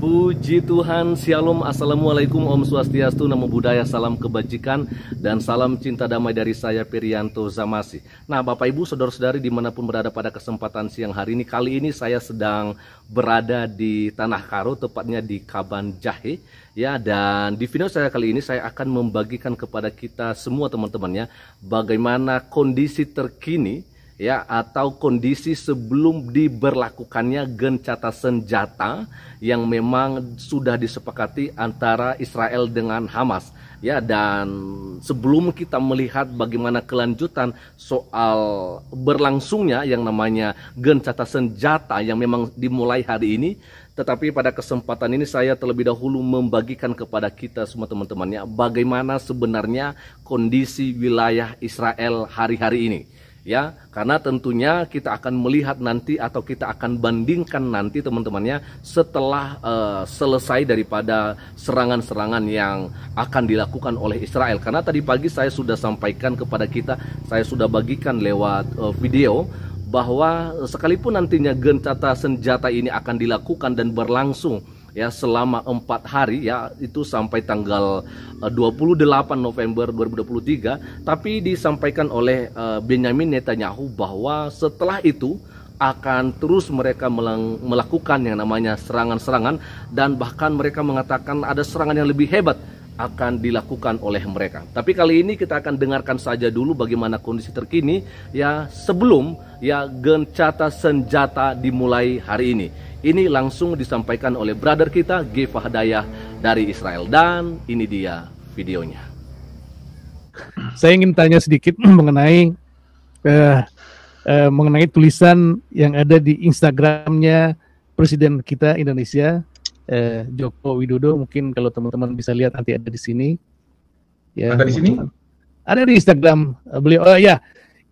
Puji Tuhan, Shalom, Assalamualaikum, Om Swastiastu, Namo Buddhaya, salam kebajikan, dan salam cinta damai dari saya, Perianto Zamasi. Nah, Bapak Ibu, Saudara-saudari dimanapun berada pada kesempatan siang hari ini, kali ini saya sedang berada di Tanah Karo, tepatnya di Kaban Jahe. Ya, dan di video saya kali ini saya akan membagikan kepada kita semua teman-temannya bagaimana kondisi terkini ya atau kondisi sebelum diberlakukannya gencatan senjata yang memang sudah disepakati antara Israel dengan Hamas ya. Dan sebelum kita melihat bagaimana kelanjutan soal berlangsungnya yang namanya gencatan senjata yang memang dimulai hari ini, tetapi pada kesempatan ini saya terlebih dahulu membagikan kepada kita semua teman-temannya bagaimana sebenarnya kondisi wilayah Israel hari-hari ini. Ya, karena tentunya kita akan melihat nanti atau kita akan bandingkan nanti teman-temannya setelah selesai daripada serangan-serangan yang akan dilakukan oleh Israel. Karena tadi pagi saya sudah sampaikan kepada kita, saya sudah bagikan lewat video bahwa sekalipun nantinya gencatan senjata ini akan dilakukan dan berlangsung ya selama 4 hari ya, itu sampai tanggal 28 November 2023, tapi disampaikan oleh Benyamin Netanyahu bahwa setelah itu akan terus mereka melakukan yang namanya serangan-serangan, dan bahkan mereka mengatakan ada serangan yang lebih hebat akan dilakukan oleh mereka. Tapi kali ini kita akan dengarkan saja dulu bagaimana kondisi terkini ya sebelum ya gencatan senjata dimulai hari ini. Ini langsung disampaikan oleh brother kita Giva Hadayah dari Israel, dan ini dia videonya. Saya ingin tanya sedikit mengenai tulisan yang ada di Instagramnya Presiden kita Indonesia, Joko Widodo. Mungkin kalau teman-teman bisa lihat nanti ada di sini. Ya, ada di sini? Ada di Instagram beliau.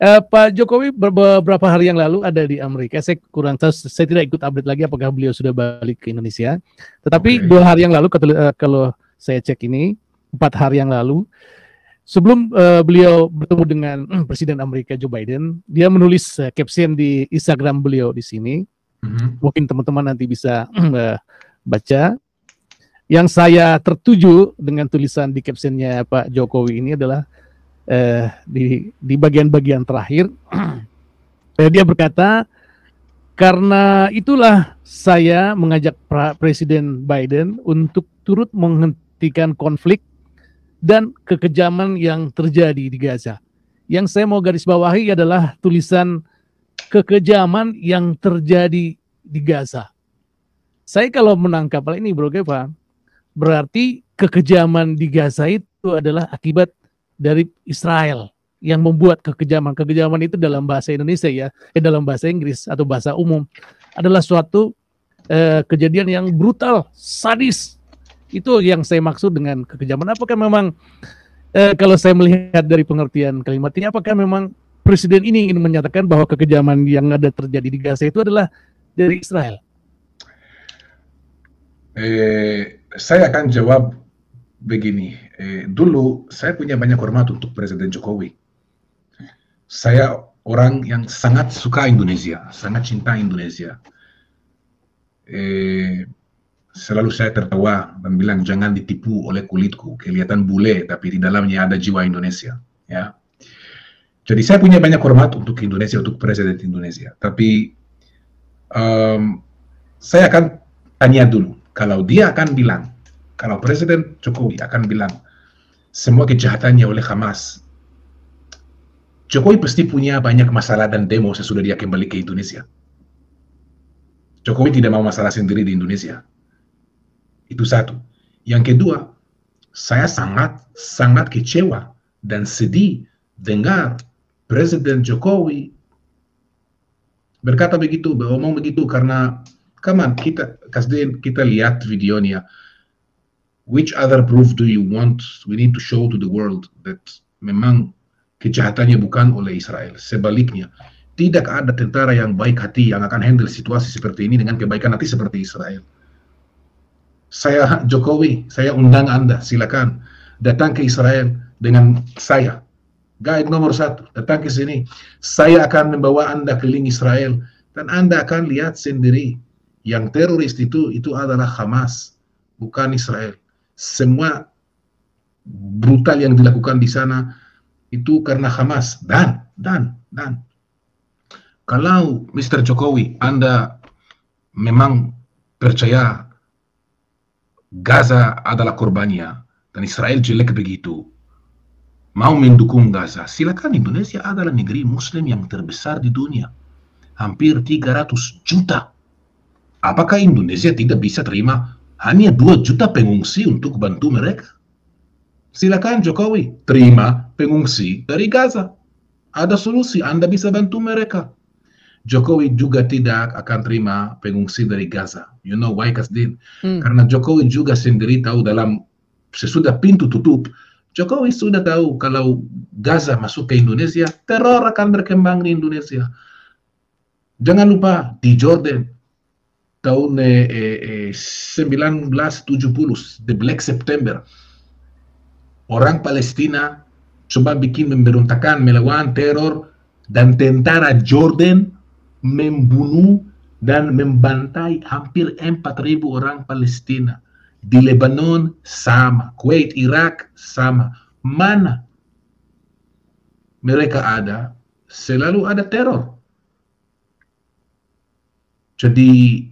Pak Jokowi beberapa hari yang lalu ada di Amerika. Saya kurang tahu, saya tidak ikut update lagi apakah beliau sudah balik ke Indonesia. Tetapi 2 hari yang lalu, kalau saya cek ini 4 hari yang lalu, sebelum beliau bertemu dengan Presiden Amerika Joe Biden, dia menulis caption di Instagram beliau di sini. Mungkin teman-teman nanti bisa baca. Yang saya tertuju dengan tulisan di captionnya Pak Jokowi ini adalah di bagian-bagian terakhir dia berkata, karena itulah saya mengajak Presiden Biden untuk turut menghentikan konflik dan kekejaman yang terjadi di Gaza. Yang saya mau garis bawahi adalah tulisan kekejaman yang terjadi di Gaza. Saya kalau menangkap hal ini, Bro Geva, berarti kekejaman di Gaza itu adalah akibat dari Israel yang membuat kekejaman. Kekejaman itu dalam bahasa Indonesia ya, dalam bahasa Inggris atau bahasa umum adalah suatu kejadian yang brutal, sadis. Itu yang saya maksud dengan kekejaman. Apakah memang kalau saya melihat dari pengertian kalimat ini, apakah memang Presiden ini ingin menyatakan bahwa kekejaman yang ada terjadi di Gaza itu adalah dari Israel? Saya akan jawab begini. Dulu saya punya banyak hormat untuk Presiden Jokowi. Saya orang yang sangat suka Indonesia, sangat cinta Indonesia. Selalu saya tertawa dan bilang jangan ditipu oleh kulitku, kelihatan bule tapi di dalamnya ada jiwa Indonesia. Ya. Jadi saya punya banyak hormat untuk Indonesia, untuk Presiden Indonesia. Tapi saya akan tanya dulu, kalau dia akan bilang, kalau Presiden Jokowi akan bilang semua kejahatannya oleh Hamas, Jokowi pasti punya banyak masalah dan demo sesudah dia kembali ke Indonesia. Jokowi tidak mau masalah sendiri di Indonesia. Itu satu. Yang kedua, saya sangat kecewa dan sedih dengar Presiden Jokowi berkata begitu, ngomong begitu, karena kita lihat videonya. Which other proof do you want? We need to show to the world that memang kejahatannya bukan oleh Israel. Sebaliknya, tidak ada tentara yang baik hati yang akan handle situasi seperti ini dengan kebaikan hati seperti Israel. Saya Jokowi, saya undang Anda, silakan datang ke Israel dengan saya. Guide nomor 1, datang ke sini. Saya akan membawa Anda keliling Israel dan Anda akan lihat sendiri Yang teroris itu adalah Hamas, bukan Israel. Semua brutal yang dilakukan di sana itu karena Hamas. Dan kalau Mr. Jokowi, Anda memang percaya Gaza adalah korbannya dan Israel jelek begitu, mau mendukung Gaza, silakan. Indonesia adalah negeri Muslim yang terbesar di dunia, hampir 300 juta. Apakah Indonesia tidak bisa terima hanya 2 juta pengungsi untuk bantu mereka? Silakan Jokowi, terima pengungsi dari Gaza. Ada solusi, Anda bisa bantu mereka. Jokowi juga tidak akan terima pengungsi dari Gaza. You know why, Kasdin? Karena Jokowi juga sendiri tahu dalam sesudah pintu tutup, Jokowi sudah tahu kalau Gaza masuk ke Indonesia, teror akan berkembang di Indonesia. Jangan lupa di Jordan tahun 1970, the Black September, orang Palestina coba bikin pemberontakan, melawan teror, dan tentara Jordan membunuh dan membantai hampir 4.000 orang Palestina. Di Lebanon sama, Kuwait, Irak sama. Mana mereka ada, selalu ada teror. Jadi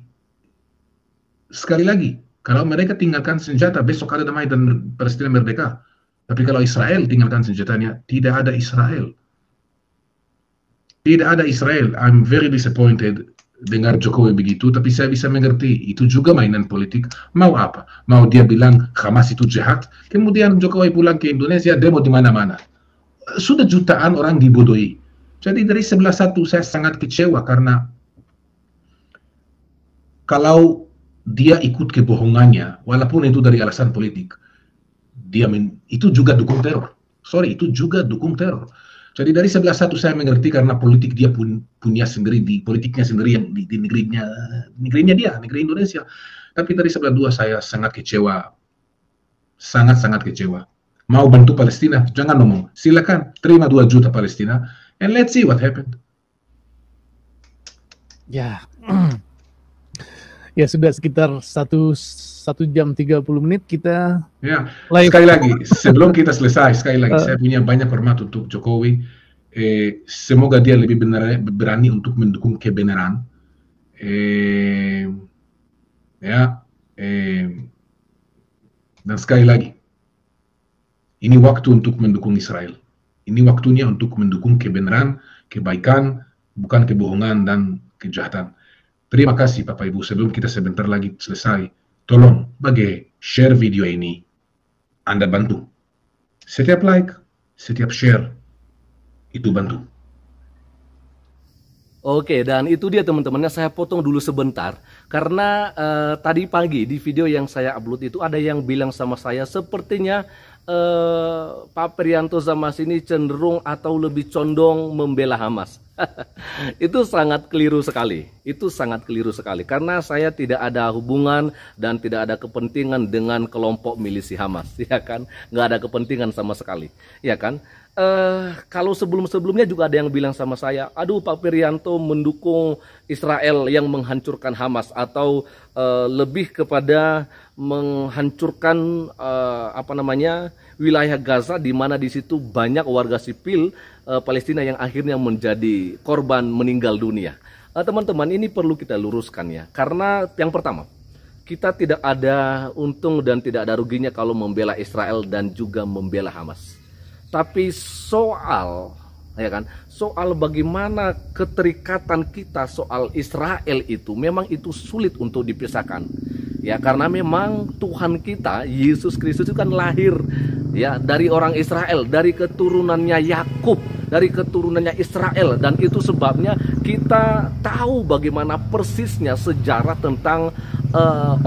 sekali lagi, kalau mereka tinggalkan senjata, besok ada damai dan Palestina merdeka. Tapi kalau Israel tinggalkan senjatanya, tidak ada Israel. Tidak ada Israel. I'm very disappointed dengar Jokowi begitu, tapi saya bisa mengerti. Itu juga mainan politik. Mau apa? Mau dia bilang Hamas itu jahat, kemudian Jokowi pulang ke Indonesia, demo di mana-mana. Sudah jutaan orang dibodohi. Jadi dari sebelah satu saya sangat kecewa karena kalau dia ikut kebohongannya, walaupun itu dari alasan politik, itu juga dukung teror. Sorry, itu juga dukung teror. Jadi dari sebelah satu saya mengerti karena politik dia punya sendiri, di politiknya sendiri yang di negerinya dia, negeri Indonesia. Tapi dari sebelah dua saya sangat kecewa, sangat kecewa. Mau bantu Palestina, jangan ngomong. Silakan terima 2 juta Palestina, and let's see what happened. Ya, ya sudah sekitar 1 jam 30 menit kita. Ya, sekali lagi, sebelum kita selesai, sekali lagi, saya punya banyak hormat untuk Jokowi. Semoga dia lebih berani untuk mendukung kebenaran. Dan sekali lagi, ini waktu untuk mendukung Israel. Ini waktunya untuk mendukung kebenaran, kebaikan, bukan kebohongan dan kejahatan. Terima kasih Bapak Ibu. Sebelum kita sebentar lagi selesai, tolong bagi share video ini, Anda bantu. Setiap like, setiap share, itu bantu. Oke, dan itu dia teman-temannya, saya potong dulu sebentar. Karena tadi pagi di video yang saya upload itu ada yang bilang sama saya, sepertinya Pak Perianto Zamasi ini cenderung atau lebih condong membela Hamas. Itu sangat keliru sekali. Itu sangat keliru sekali. Karena saya tidak ada hubungan dan tidak ada kepentingan dengan kelompok milisi Hamas, ya kan? Nggak ada kepentingan sama sekali, ya kan? Kalau sebelum-sebelumnya juga ada yang bilang sama saya, aduh Pak Perianto mendukung Israel yang menghancurkan Hamas, atau lebih kepada menghancurkan wilayah Gaza, di mana di situ banyak warga sipil Palestina yang akhirnya menjadi korban meninggal dunia. Teman-teman, ini perlu kita luruskan ya, karena yang pertama, kita tidak ada untung dan tidak ada ruginya kalau membela Israel dan juga membela Hamas. Tapi soal bagaimana keterikatan kita soal Israel itu memang itu sulit untuk dipisahkan. Ya, karena memang Tuhan kita Yesus Kristus itu kan lahir ya dari orang Israel, dari keturunannya Yakub, dari keturunannya Israel, dan itu sebabnya kita tahu bagaimana persisnya sejarah tentang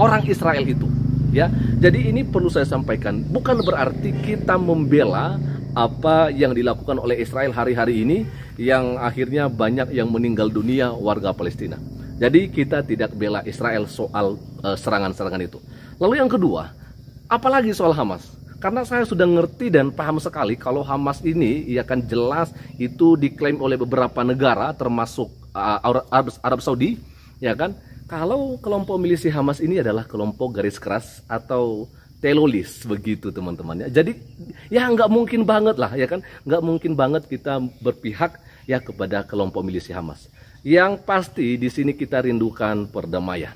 orang Israel itu. Ya, jadi ini perlu saya sampaikan, bukan berarti kita membela apa yang dilakukan oleh Israel hari-hari ini yang akhirnya banyak yang meninggal dunia warga Palestina. Jadi kita tidak bela Israel soal serangan-serangan itu. Lalu yang kedua, apalagi soal Hamas? Karena saya sudah ngerti dan paham sekali kalau Hamas ini ya kan jelas itu diklaim oleh beberapa negara termasuk Arab Saudi, ya kan? kalau kelompok milisi Hamas ini adalah kelompok garis keras atau teroris begitu teman-teman ya. Jadi ya nggak mungkin banget lah ya kan, nggak mungkin banget kita berpihak ya kepada kelompok milisi Hamas. Yang pasti di sini kita rindukan perdamaian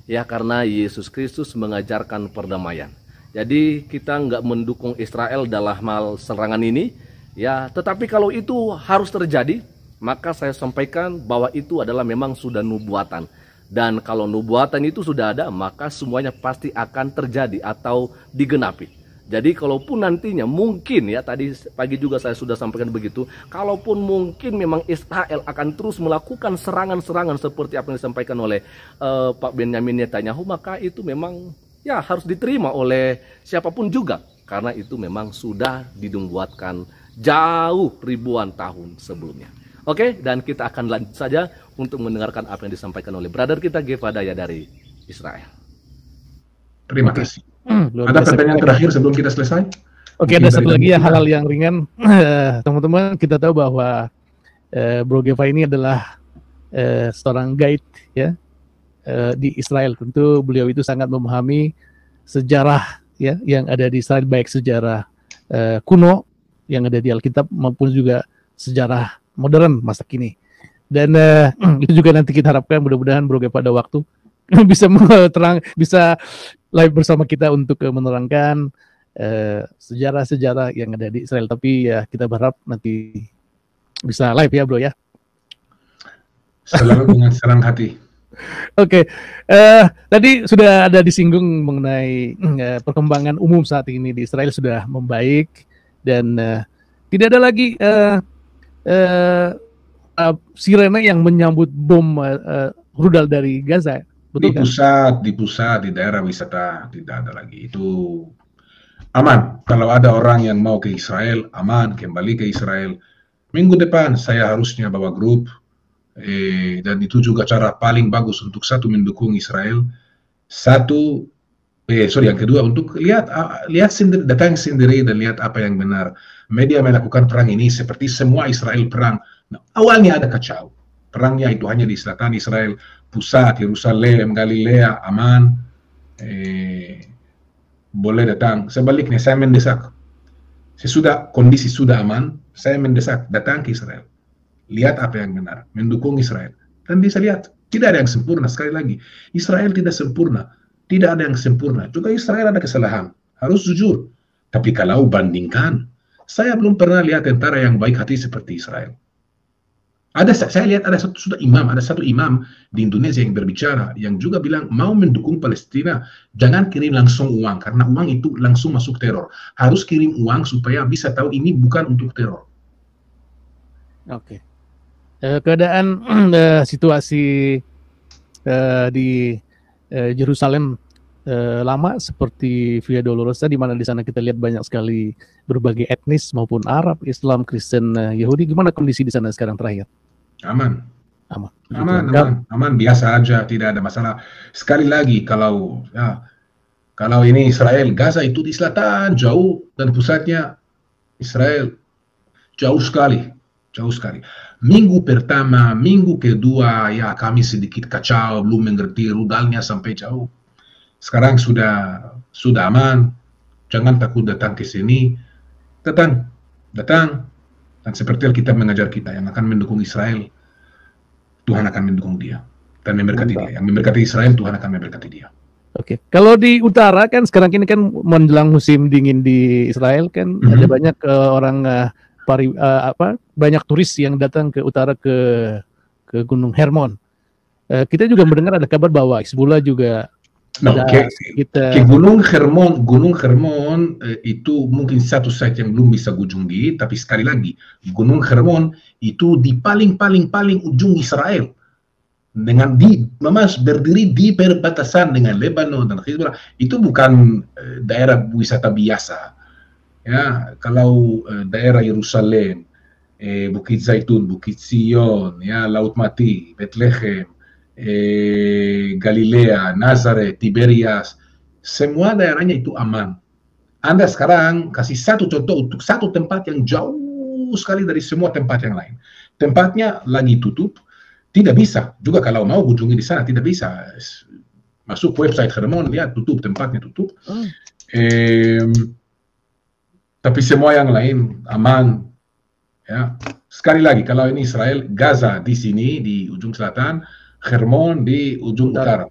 ya, karena Yesus Kristus mengajarkan perdamaian. Jadi kita nggak mendukung Israel dalam hal serangan ini ya, tetapi kalau itu harus terjadi, maka saya sampaikan bahwa itu adalah memang sudah nubuatan. Dan kalau nubuatan itu sudah ada, maka semuanya pasti akan terjadi atau digenapi. Jadi kalaupun nantinya mungkin ya, tadi pagi juga saya sudah sampaikan begitu, kalaupun mungkin memang Israel akan terus melakukan serangan-serangan seperti apa yang disampaikan oleh Pak Benyamin Netanyahu, maka itu memang ya harus diterima oleh siapapun juga. Karena itu memang sudah dinubuatkan jauh ribuan tahun sebelumnya. Oke, dan kita akan lanjut saja untuk mendengarkan apa yang disampaikan oleh brother kita Gefa Daya dari Israel. Terima kasih. Ada pertanyaan terakhir sebelum kita selesai? Oke, ada satu lagi ya, hal-hal yang ringan. Teman-teman, kita tahu bahwa Bro Gefa ini adalah seorang guide ya di Israel. Tentu beliau itu sangat memahami sejarah ya yang ada di Israel, baik sejarah kuno yang ada di Alkitab maupun juga sejarah modern masa kini. Dan itu juga nanti kita harapkan mudah-mudahan Bro Gefa pada waktu bisa live bersama kita untuk menerangkan sejarah-sejarah yang ada di Israel. Tapi ya kita berharap nanti bisa live ya Bro ya. Selalu dengan senang hati. Oke, tadi sudah ada disinggung mengenai perkembangan umum saat ini di Israel sudah membaik dan tidak ada lagi sirene yang menyambut bom rudal dari Gaza. Betul di pusat di daerah wisata tidak ada lagi. Itu aman. Kalau ada orang yang mau ke Israel, aman kembali ke Israel. Minggu depan saya harusnya bawa grup dan itu juga cara paling bagus untuk satu mendukung Israel. Yang kedua untuk lihat sendiri, datang sendiri dan lihat apa yang benar. Media melakukan perang ini seperti semua Israel perang. Nah, awalnya ada kacau. Perangnya itu hanya di selatan Israel, pusat Yerusalem, Galilea aman. Boleh datang. Sebaliknya saya mendesak. Sesudah kondisi sudah aman, saya mendesak datang ke Israel. Lihat apa yang benar, mendukung Israel. Dan bisa lihat, tidak ada yang sempurna. Sekali lagi, Israel tidak sempurna. Tidak ada yang sempurna. Juga Israel ada kesalahan. Harus jujur. Tapi kalau bandingkan, saya belum pernah lihat tentara yang baik hati seperti Israel. Saya lihat ada satu imam di Indonesia yang berbicara, yang juga bilang mau mendukung Palestina, jangan kirim langsung uang, karena uang itu langsung masuk teror. Harus kirim uang supaya bisa tahu ini bukan untuk teror. Oke. Keadaan situasi di Yerusalem lama seperti Via Dolorosa, di mana di sana kita lihat banyak sekali berbagai etnis maupun Arab, Islam, Kristen, Yahudi. Gimana kondisi di sana sekarang terakhir? Aman, biasa aja, tidak ada masalah. Sekali lagi kalau ini Israel, Gaza itu di selatan jauh dan pusatnya Israel jauh sekali. Minggu pertama, minggu kedua ya kami sedikit kacau, belum mengerti rudalnya sampai jauh. Sekarang sudah aman. Jangan takut datang ke sini. Datang. Dan seperti Alkitab mengajar kita, yang akan mendukung Israel, Tuhan akan mendukung dia dan memberkati dia. Yang memberkati Israel, Tuhan akan memberkati dia. Oke. Kalau di utara kan sekarang ini kan menjelang musim dingin di Israel kan ada banyak orang banyak turis yang datang ke utara ke Gunung Hermon. Kita juga mendengar ada kabar bahwa Hizbullah juga ke Gunung Hermon itu mungkin satu site yang belum bisa kunjungi, tapi sekali lagi Gunung Hermon itu di paling ujung Israel, dengan berdiri di perbatasan dengan Lebanon dan Hizbullah. Itu bukan daerah wisata biasa ya. Kalau daerah Yerusalem, Bukit Zaitun, Bukit Sion ya, Laut Mati, Bethlehem, Galilea, Nazaret, Tiberias, semua daerahnya itu aman. Anda sekarang kasih satu contoh untuk satu tempat yang jauh sekali dari semua tempat yang lain. Tempatnya lagi tutup, Tidak bisa. Juga kalau mau kunjungi di sana tidak bisa. Masuk website Hermon, lihat tutup, tempatnya tutup. Tapi semua yang lain aman. Ya, sekali lagi kalau ini Israel, Gaza di sini di ujung selatan, Hermon di ujung utara.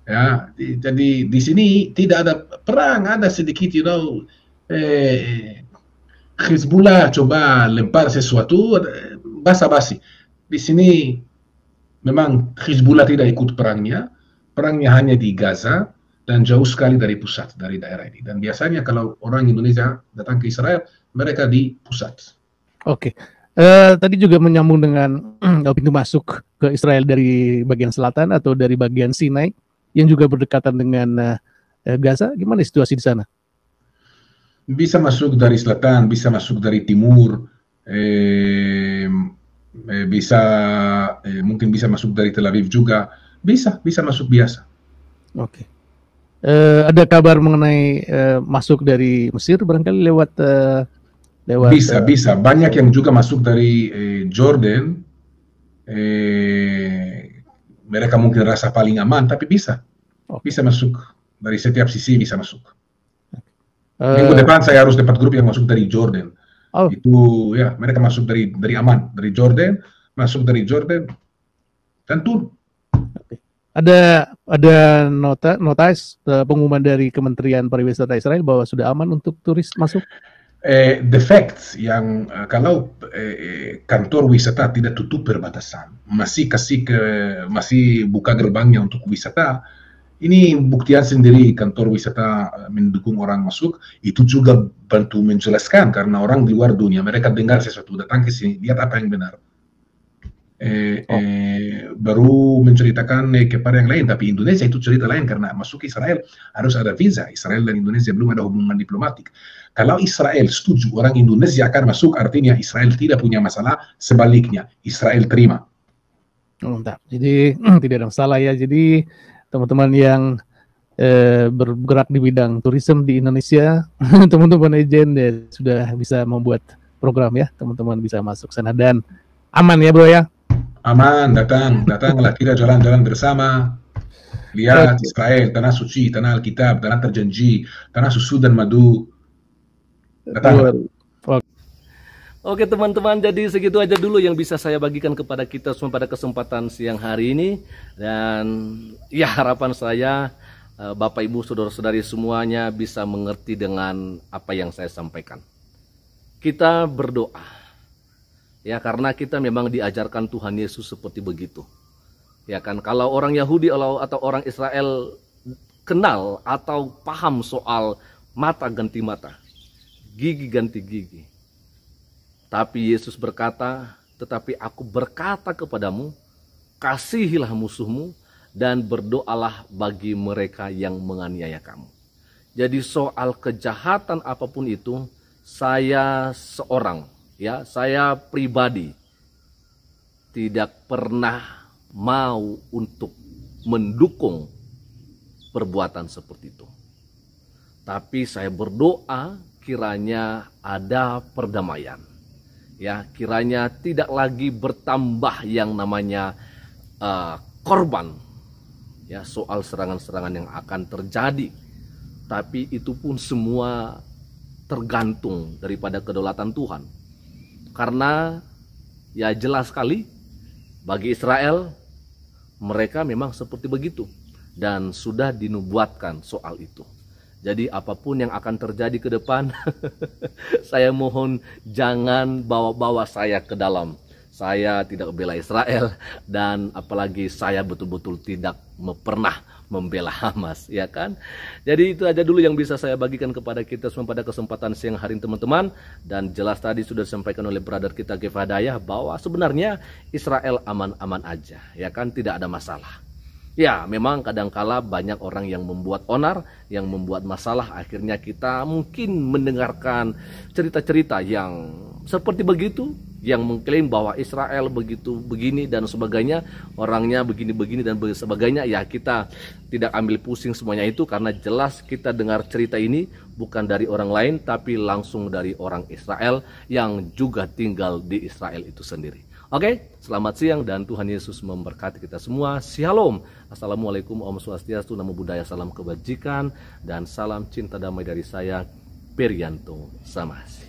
Ya, jadi di sini tidak ada perang, ada sedikit, Hezbollah coba lempar sesuatu, basa-basi. Di sini memang Hezbollah tidak ikut perangnya hanya di Gaza dan jauh sekali dari pusat, dari daerah ini. Dan biasanya kalau orang Indonesia datang ke Israel, mereka di pusat. Oke. Tadi juga menyambung dengan pintu masuk ke Israel dari bagian selatan atau dari bagian Sinai yang juga berdekatan dengan Gaza. Gimana situasi di sana? Bisa masuk dari selatan, bisa masuk dari timur, bisa mungkin bisa masuk dari Tel Aviv juga, bisa masuk biasa. Oke. Ada kabar mengenai masuk dari Mesir barangkali lewat bisa banyak yang juga masuk dari Jordan. Mereka mungkin rasa paling aman, tapi bisa masuk dari setiap sisi, bisa masuk. Minggu depan saya harus dapat grup yang masuk dari Jordan. Itu ya, mereka masuk dari aman, dari Jordan, masuk dari Jordan dan turun. Ada notis pengumuman dari Kementerian Pariwisata Israel bahwa sudah aman untuk turis masuk. The facts yang kalau kantor wisata tidak tutup perbatasan, masih buka gerbangnya untuk wisata, ini buktian sendiri kantor wisata mendukung orang masuk, itu juga bantu menjelaskan karena orang di luar dunia mereka dengar sesuatu, datang ke sini lihat apa yang benar, baru menceritakan kepada yang lain. Tapi Indonesia itu cerita lain karena masuk Israel harus ada visa. Israel dan Indonesia belum ada hubungan diplomatik. Kalau Israel setuju orang Indonesia akan masuk, artinya Israel tidak punya masalah. Sebaliknya, Israel terima. Mantap. Jadi tidak ada masalah ya. Jadi teman-teman yang bergerak di bidang turisme di Indonesia, teman-teman agen sudah bisa membuat program ya. Teman-teman bisa masuk sana dan aman ya bro ya. Aman, datanglah kita jalan-jalan bersama. Lihat Israel, tanah suci, tanah Alkitab, tanah terjanji, tanah susu dan madu. Oke teman-teman, jadi segitu aja dulu yang bisa saya bagikan kepada kita semua pada kesempatan siang hari ini. Dan ya harapan saya Bapak Ibu saudara-saudari semuanya bisa mengerti dengan apa yang saya sampaikan. Kita berdoa ya, karena kita memang diajarkan Tuhan Yesus seperti begitu. Ya kan, kalau orang Yahudi atau orang Israel kenal atau paham soal mata ganti mata, gigi ganti gigi. Tapi Yesus berkata, tetapi aku berkata kepadamu, kasihilah musuhmu dan berdoalah bagi mereka yang menganiaya kamu. Jadi soal kejahatan apapun itu, saya pribadi tidak pernah mau untuk mendukung perbuatan seperti itu. Tapi saya berdoa kiranya ada perdamaian. Ya, kiranya tidak lagi bertambah yang namanya korban. Ya, soal serangan-serangan yang akan terjadi. Tapi itu pun semua tergantung daripada kedaulatan Tuhan. Karena ya jelas sekali bagi Israel mereka memang seperti begitu dan sudah dinubuatkan soal itu. Jadi apapun yang akan terjadi ke depan saya mohon jangan bawa-bawa saya ke dalam. Saya tidak membela Israel dan apalagi saya betul-betul tidak pernah membela Hamas, ya kan? Jadi itu aja dulu yang bisa saya bagikan kepada kita semua pada kesempatan siang hari ini teman-teman. Dan jelas tadi sudah disampaikan oleh brother kita Gev Hadayah bahwa sebenarnya Israel aman-aman aja, ya kan? Tidak ada masalah. Ya memang kadangkala banyak orang yang membuat onar, yang membuat masalah. Akhirnya kita mungkin mendengarkan cerita-cerita yang seperti begitu, yang mengklaim bahwa Israel begitu begini dan sebagainya, orangnya begini-begini dan sebagainya. Ya kita tidak ambil pusing semuanya itu, karena jelas kita dengar cerita ini bukan dari orang lain tapi langsung dari orang Israel yang juga tinggal di Israel itu sendiri. Oke, selamat siang dan Tuhan Yesus memberkati kita semua. Shalom. Assalamualaikum, Om Swastiastu, Namo Buddhaya, salam kebajikan dan salam cinta damai dari saya, Perianto Zamasi.